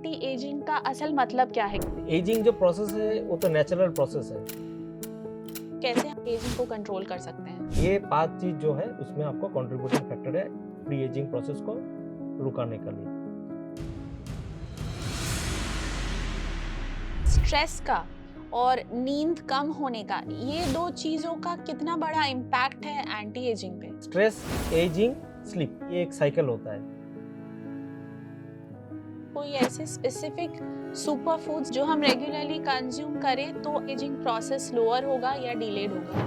Anti ageing का असल मतलब क्या है? एजिंग जो प्रोसेस है वो तो नेचुरल प्रोसेस है। कैसे हम एजिंग को कंट्रोल कर सकते हैं? ये 5 चीज जो है उसमें आपको कंट्रीब्यूटिंग फैक्टर है प्री एजिंग प्रोसेस को रुकाने के लिए। स्ट्रेस का और नींद कम होने का, ये दो चीजों का कितना बड़ा इम्पैक्ट है एंटी एजिंग पे? स्ट्रेस, एजिंग, स्लीप, ये एक साइकिल होता है। कोई ऐसे स्पेसिफिक सुपर फूड्स जो हम रेगुलरली कंज्यूम करें तो एजिंग प्रोसेस स्लोअर होगा या डिलेड होगा?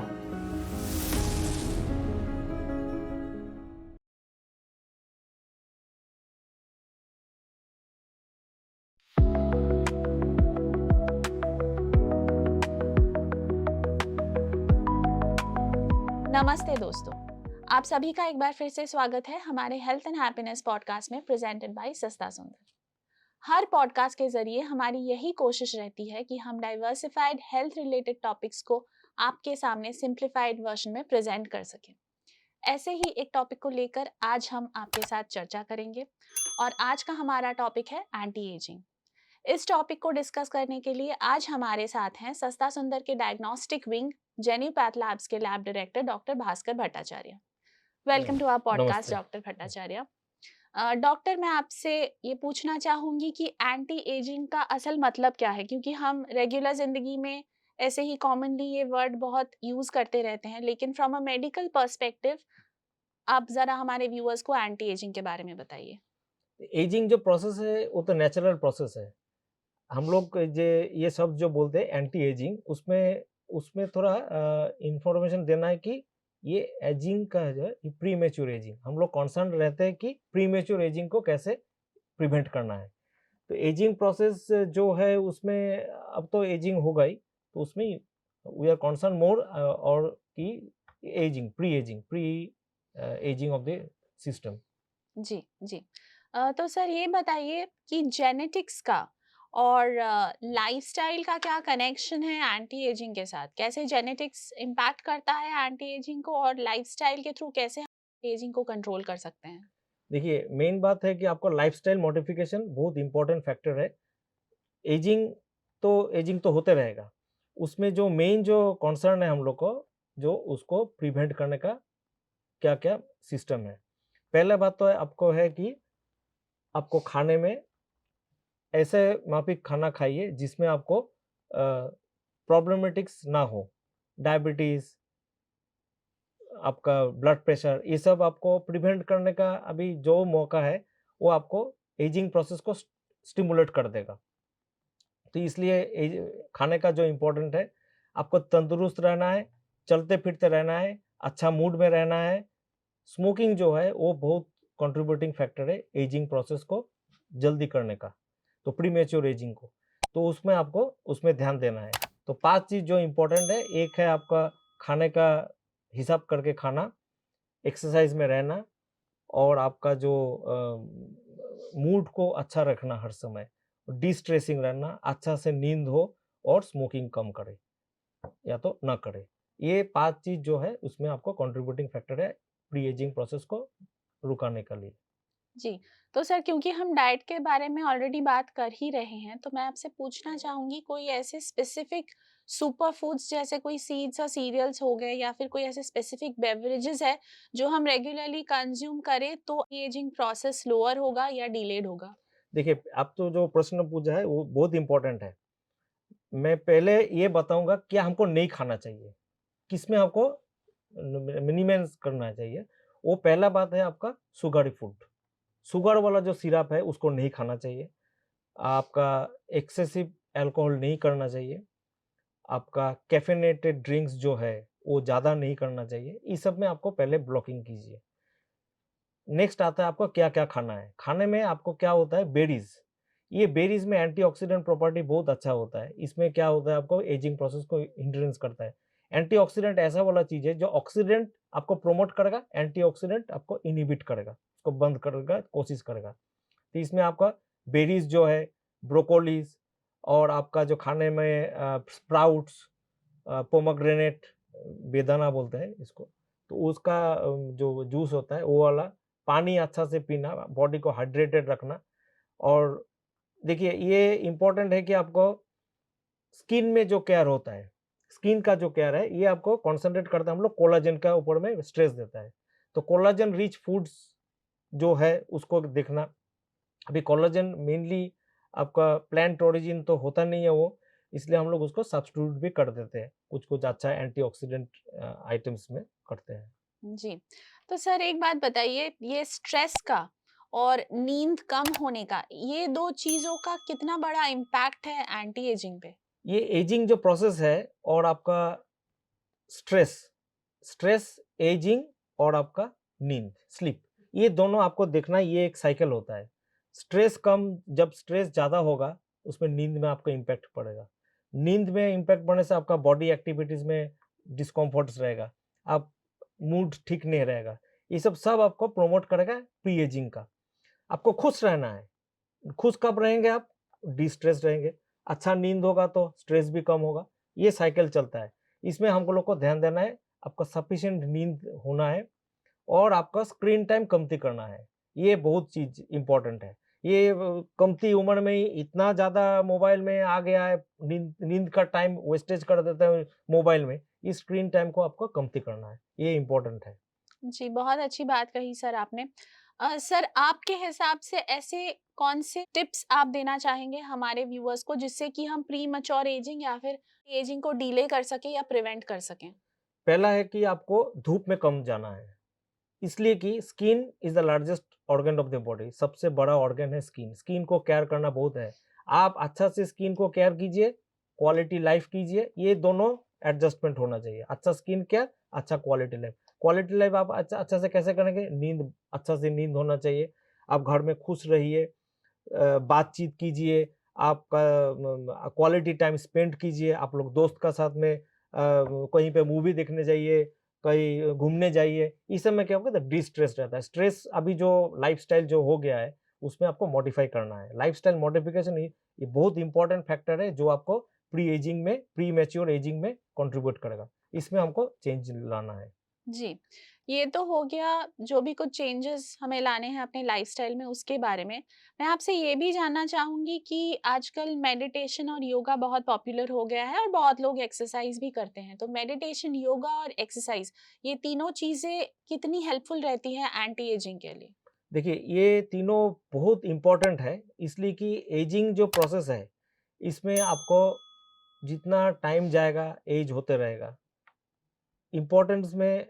नमस्ते दोस्तों, आप सभी का एक बार फिर से स्वागत है हमारे हेल्थ एंड हैप्पीनेस पॉडकास्ट में प्रेजेंटेड बाय सस्ता सुंदर। हर पॉडकास्ट के जरिए हमारी यही कोशिश रहती है कि हम डाइवर्सिफाइड हेल्थ रिलेटेड टॉपिक्स को आपके सामने सिंप्लीफाइड वर्जन में प्रेजेंट कर सकें। ऐसे ही एक टॉपिक को लेकर आज हम आपके साथ चर्चा करेंगे और आज का हमारा टॉपिक है एंटी एजिंग। इस टॉपिक को डिस्कस करने के लिए आज हमारे साथ हैं सस्ता सुंदर के डायग्नोस्टिक विंग जेन्यूपैथ लैब्स के lab director doctor Bhaskar Bhattacharya. Welcome to our podcast नमस्ते। डॉक्टर भट्टाचार्य। डॉक्टर, मैं आपसे ये पूछना चाहूंगी कि एंटी एजिंग का असल मतलब क्या है, क्योंकि हम रेगुलर जिंदगी में ऐसे ही कॉमनली ये वर्ड बहुत यूज करते रहते हैं, लेकिन फ्रॉम अ मेडिकल पर्सपेक्टिव आप जरा हमारे व्यूअर्स को एंटी एजिंग के बारे में बताइए। एजिंग जो प्रोसेस है वो तो नेचुरल प्रोसेस है। हम लोग ये शब्द जो बोलते हैं एंटी एजिंग, उसमें उसमें थोड़ा इंफॉर्मेशन देना है कि ये एजिंग का जो है प्री मेच्योर एजिंग, हम लोग कॉन्सर्न रहते हैं कि प्री मेच्योर एजिंग को कैसे प्रिवेंट करना है। तो एजिंग प्रोसेस जो है उसमें अब तो एजिंग होगा ही, तो उसमें वी आर कॉन्सर्न मोर और कि ageing pre ageing of the system. जी, जी। तो सर ये बताइए कि जेनेटिक्स का और लाइफ़स्टाइल का क्या कनेक्शन है एंटी एजिंग के साथ? कैसे जेनेटिक्स इम्पैक्ट करता है एंटी एजिंग को और लाइफ़स्टाइल के थ्रू कैसे हम एजिंग को कंट्रोल कर सकते हैं? देखिए, मेन बात है कि आपका लाइफस्टाइल मॉडिफिकेशन बहुत इंपॉर्टेंट फैक्टर है। एजिंग एजिंग तो होते रहेगा। उसमें जो मेन जो कॉन्सर्न है हम लोग को, जो उसको प्रिवेंट करने का क्या-क्या सिस्टम है। पहला बात तो है आपको है कि आपको खाने में ऐसे माफिक खाना खाइए जिसमें आपको प्रॉब्लमेटिक्स ना हो। डायबिटीज़, आपका ब्लड प्रेशर, ये सब आपको प्रिवेंट करने का अभी जो मौका है, वो आपको एजिंग प्रोसेस को स्टिमुलेट कर देगा। तो इसलिए खाने का जो इम्पोर्टेंट है, आपको तंदुरुस्त रहना है, चलते-फिरते रहना है, अच्छा मूड में रहना है। स्मोकिंग जो है वो बहुत कंट्रीब्यूटिंग फैक्टर है एजिंग प्रोसेस को जल्दी करने का, तो प्रीमेच्योर एजिंग को। तो उसमें आपको उसमें ध्यान देना है। तो 5 चीज़ जो इम्पोर्टेंट है, एक है आपका खाने का हिसाब करके खाना, एक्सरसाइज में रहना और आपका जो मूड को अच्छा रखना हर समय, डिस्ट्रेसिंग रहना, अच्छा से नींद हो और स्मोकिंग कम करे या तो ना करे। ये 5 चीज़ जो है उसमें आपको कंट्रीब्यूटिंग फैक्टर है प्री एजिंग प्रोसेस को रुकाने के लिए। जी, तो सर क्योंकि हम डाइट के बारे में ऑलरेडी बात कर ही रहे हैं, तो मैं आपसे पूछना चाहूँगी कोई ऐसे स्पेसिफिक सुपर फूड्स जैसे कोई सीड्स और सीरियल्स हो गए या फिर कोई ऐसे स्पेसिफिक बेवरेजेस है, जो हम रेगुलरली कंज़्यूम करें तो एजिंग प्रोसेस स्लोअर होगा या डिलेड होगा? देखिए, आप तो जो प्रश्न पूछा है वो बहुत इम्पोर्टेंट है। मैं पहले ये बताऊँगा क्या हमको नहीं खाना चाहिए, किसमें आपको मिनिमाइज़ करना चाहिए। वो पहला बात है आपका शुगरी फूड। शुगर वाला जो सिरप है उसको नहीं खाना चाहिए। आपका एक्सेसिव अल्कोहल नहीं करना चाहिए। आपका कैफ़ीनेटेड ड्रिंक्स जो है वो ज़्यादा नहीं करना चाहिए। इस सब में आपको पहले ब्लॉकिंग कीजिए। नेक्स्ट आता है आपको क्या-क्या खाना है। खाने में आपको क्या होता है बेरीज़। ये बेरीज़ में एंटीऑक्सीडेंट प्रॉपर्टी बहुत अच्छा होता है। इसमें क्या होता है आपको एजिंग प्रोसेस को हिंड्रेंस करता है। एंटीऑक्सीडेंट ऐसा वाला चीज़ है जो ऑक्सीडेंट आपको प्रोमोट करेगा, एंटीऑक्सीडेंट आपको इनहिबिट करेगा, उसको बंद करेगा, कोशिश करेगा। तो इसमें आपका बेरीज़ जो है, ब्रोकोलीज़ और आपका जो खाने में स्प्राउट्स, पोमेग्रेनेट, बेदाना बोलते हैं इसको, तो उसका जो जूस होता है वो वाला, पानी अच्छा से पीना, बॉडी को हाइड्रेटेड रखना और देखिए ये इम्पोर्टेंट है कि आपको स्किन में जो केयर होता है, स्किन का जो केयर है, ये आपको कॉन्संट्रेट करता है हम लोग कोलाजन का ऊपर में स्ट्रेस देता है। तो कोलाजन रिच फूड्स जो है उसको देखना। अभी कोलाजन मेनली आपका प्लांट ओरिजिन तो होता नहीं है वो, इसलिए हम लोग उसको सब्स्टिट्यूट भी कर देते हैं। कुछ-कुछ अच्छा एंटीऑक्सीडेंट आइटम्स में करते हैं। जी। तो सर एक बात बताइए, ये स्ट्रेस का और नींद कम होने का, ये 2 चीज़ों का कितना बड़ा इम्पैक्ट है एंटी एजिंग पे? ये एजिंग जो प्रोसेस है और आपका स्ट्रेस, स्ट्रेस, एजिंग और आपका नींद, स्लीप, ये दोनों आपको देखना है, ये एक साइकिल होता है। स्ट्रेस कम जब स्ट्रेस ज़्यादा होगा, उसमें नींद में आपको इम्पैक्ट पड़ेगा। नींद में इम्पैक्ट पड़ने से आपका बॉडी एक्टिविटीज़ में डिस्कम्फर्ट्स रहेगा, आप मूड ठीक नहीं रहेगा। ये सब आपको प्रमोट करेगा प्री एजिंग का। आपको खुश रहना है। खुश कब रहेंगे आप? डिस्ट्रेस रहेंगे। अच्छा नींद होगा तो स्ट्रेस भी कम होगा। ये साइकिल चलता है। इसमें हम लोग को ध्यान देना है, आपका सफिशिएंट नींद होना है और आपका स्क्रीन टाइम कमती करना है। ये बहुत चीज़ इम्पोर्टेंट है। ये कमती उम्र में ही इतना ज़्यादा मोबाइल में आ गया है, नींद नींद का टाइम वेस्टेज कर देता है मोबाइल में। इस स्क्रीन टाइम को आपको कमती करना है। ये इम्पोर्टेंट है। जी, बहुत अच्छी बात कही सर आपने। सर आपके हिसाब से ऐसे कौन से टिप्स आप देना चाहेंगे हमारे व्यूअर्स को, जिससे कि हम प्रीमैच्योर एजिंग या फिर एजिंग को डिले कर सकें या प्रिवेंट कर सकें? पहला है कि आपको धूप में कम जाना है। इसलिए कि skin is the largest organ of the body, सबसे बड़ा ऑर्गन है स्किन। स्किन को केयर करना बहुत है। आप अच्छा से स्किन को केयर कीजिए, क्वालिटी लाइफ कीजिए, ये दोनों एडजस्टमेंट होना चाहिए। अच्छा स्किन केयर, अच्छा क्वालिटी लाइफ। क्वालिटी लाइफ आप अच्छा से कैसे करेंगे? नींद, अच्छा से नींद होना चाहिए। आप घर में खुश रहिए, बातचीत कीजिए, आपका क्वालिटी टाइम स्पेंड कीजिए, आप लोग दोस्त का साथ में कहीं पे मूवी देखने जाइए, कहीं घूमने जाइए। इस समय क्या होगा, डिस्ट्रेस रहता है। स्ट्रेस अभी जो लाइफ़स्टाइल जो हो गया है, उसमें आपको मॉडिफ़ाई करना है। लाइफ़स्टाइल मॉडिफ़िकेशन ये बहुत इम्पोर्टेंट फैक्टर है जो आपको प्री एजिंग में, प्री मैच्योर एजिंग में कंट्रीब्यूट करेगा। इसमें हमको चेंज लाना है। जी, ये तो हो गया जो भी कुछ चेंजेस हमें लाने हैं अपने लाइफ़स्टाइल में उसके बारे में। मैं आपसे ये भी जानना चाहूँगी कि आजकल मेडिटेशन और योगा बहुत पॉपुलर हो गया है और बहुत लोग एक्सरसाइज़ भी करते हैं। तो मेडिटेशन, योगा और एक्सरसाइज़, ये तीनों चीज़ें कितनी हेल्पफुल रहती हैं एंटी एजिंग के लिए? देखिए, ये तीनों बहुत इम्पोर्टेंट है, इसलिए कि एजिंग जो प्रोसेस है, इसमें आपको जितना टाइम जाएगा, एज होते रहेगा। इम्पोर्टेंस में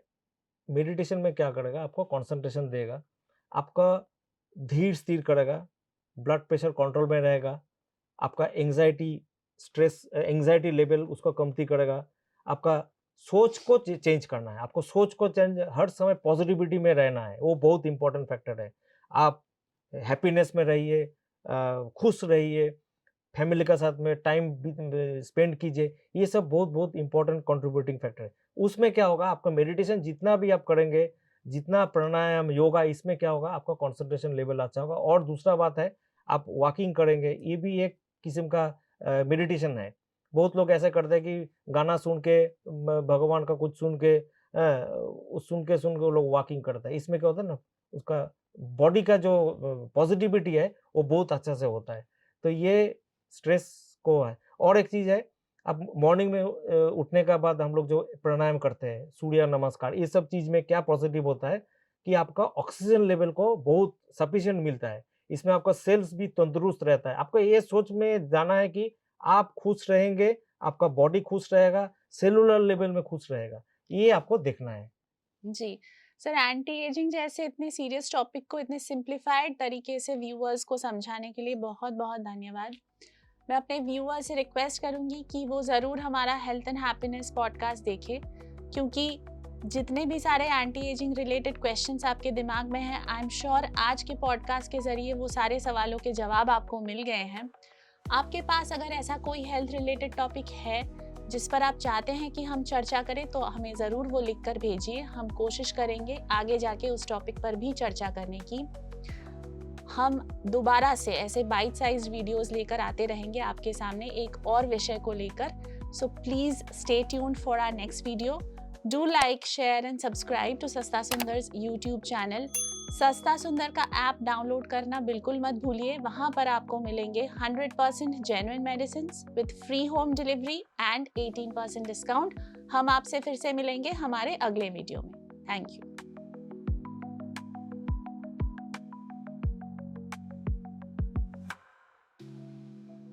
मेडिटेशन में क्या करेगा, आपको कंसंट्रेशन देगा, आपका धीर स्थिर करेगा, ब्लड प्रेशर कंट्रोल में रहेगा, आपका एंग्जायटी लेवल उसको कमती करेगा, आपका सोच को चेंज करना है, आपको सोच को चेंज, हर समय पॉजिटिविटी में रहना है, वो बहुत इंपॉर्टेंट फैक्टर है। आप हैप्पीनेस में रहिए, खुश रहिए, फैमिली के साथ में टाइम स्पेंड कीजिए, ये सब बहुत-बहुत इम्पोर्टेंट कंट्रीब्यूटिंग फैक्टर है। उसमें क्या होगा, आपका मेडिटेशन जितना भी आप करेंगे, जितना प्राणायाम, योगा, इसमें क्या होगा, आपका कंसंट्रेशन लेवल अच्छा होगा। और दूसरा बात है, आप वॉकिंग करेंगे, ये भी एक किस्म का मेडिटेशन है। बहुत लोग ऐसा करते हैं कि गाना सुन के, भगवान का कुछ सुन के, सुन के वो लोग वॉकिंग करते हैं। इसमें क्या होता है ना, उसका बॉडी का जो पॉजिटिविटी है, वो बहुत अच्छा से होता है। तो ये स्ट्रेस को है। और एक चीज़ है, अब मॉर्निंग में उठने के बाद हम लोग जो प्राणायाम करते हैं, सूर्य नमस्कार, ये सब चीज़ में क्या पॉज़िटिव होता है कि आपका ऑक्सीजन लेवल को बहुत सफिशिएंट मिलता है। इसमें आपका सेल्स भी तंदुरुस्त रहता है। आपको ये सोच में जाना है कि आप खुश रहेंगे, आपका बॉडी खुश रहेगा, सेलुलर लेवल में खुश रहेगा। ये आपको देखना है। जी। सर एंटी एजिंग जैसे इतने सीरियस टॉपिक को इतने सिंप्लिफाइड तरीके से व्यूअर्स को समझाने के लिए बहुत-बहुत धन्यवाद। मैं अपने व्यूअर से रिक्वेस्ट करूँगी कि वो ज़रूर हमारा हेल्थ एंड हैप्पीनेस पॉडकास्ट देखें, क्योंकि जितने भी सारे एंटी एजिंग रिलेटेड क्वेश्चंस आपके दिमाग में हैं, आई एम श्योर आज के पॉडकास्ट के ज़रिए वो सारे सवालों के जवाब आपको मिल गए हैं। आपके पास अगर ऐसा कोई हेल्थ रिलेटेड टॉपिक है जिस पर आप चाहते हैं कि हम चर्चा करें, तो हमें ज़रूर वो लिख कर भेजिए। हम कोशिश करेंगे आगे जाके उस टॉपिक पर भी चर्चा करने की। हम दोबारा से ऐसे बाइट साइज्ड वीडियोस लेकर आते रहेंगे आपके सामने एक और विषय को लेकर। So please stay tuned for our next video. Do like, share and subscribe to Sasta Sundar's YouTube channel. सस्ता सुंदर का ऐप डाउनलोड करना बिल्कुल मत भूलिए। वहां पर आपको मिलेंगे 100% genuine medicine with free home delivery and 18% discount. हम आपसे फिर से मिलेंगे हमारे अगले वीडियो में। Thank you.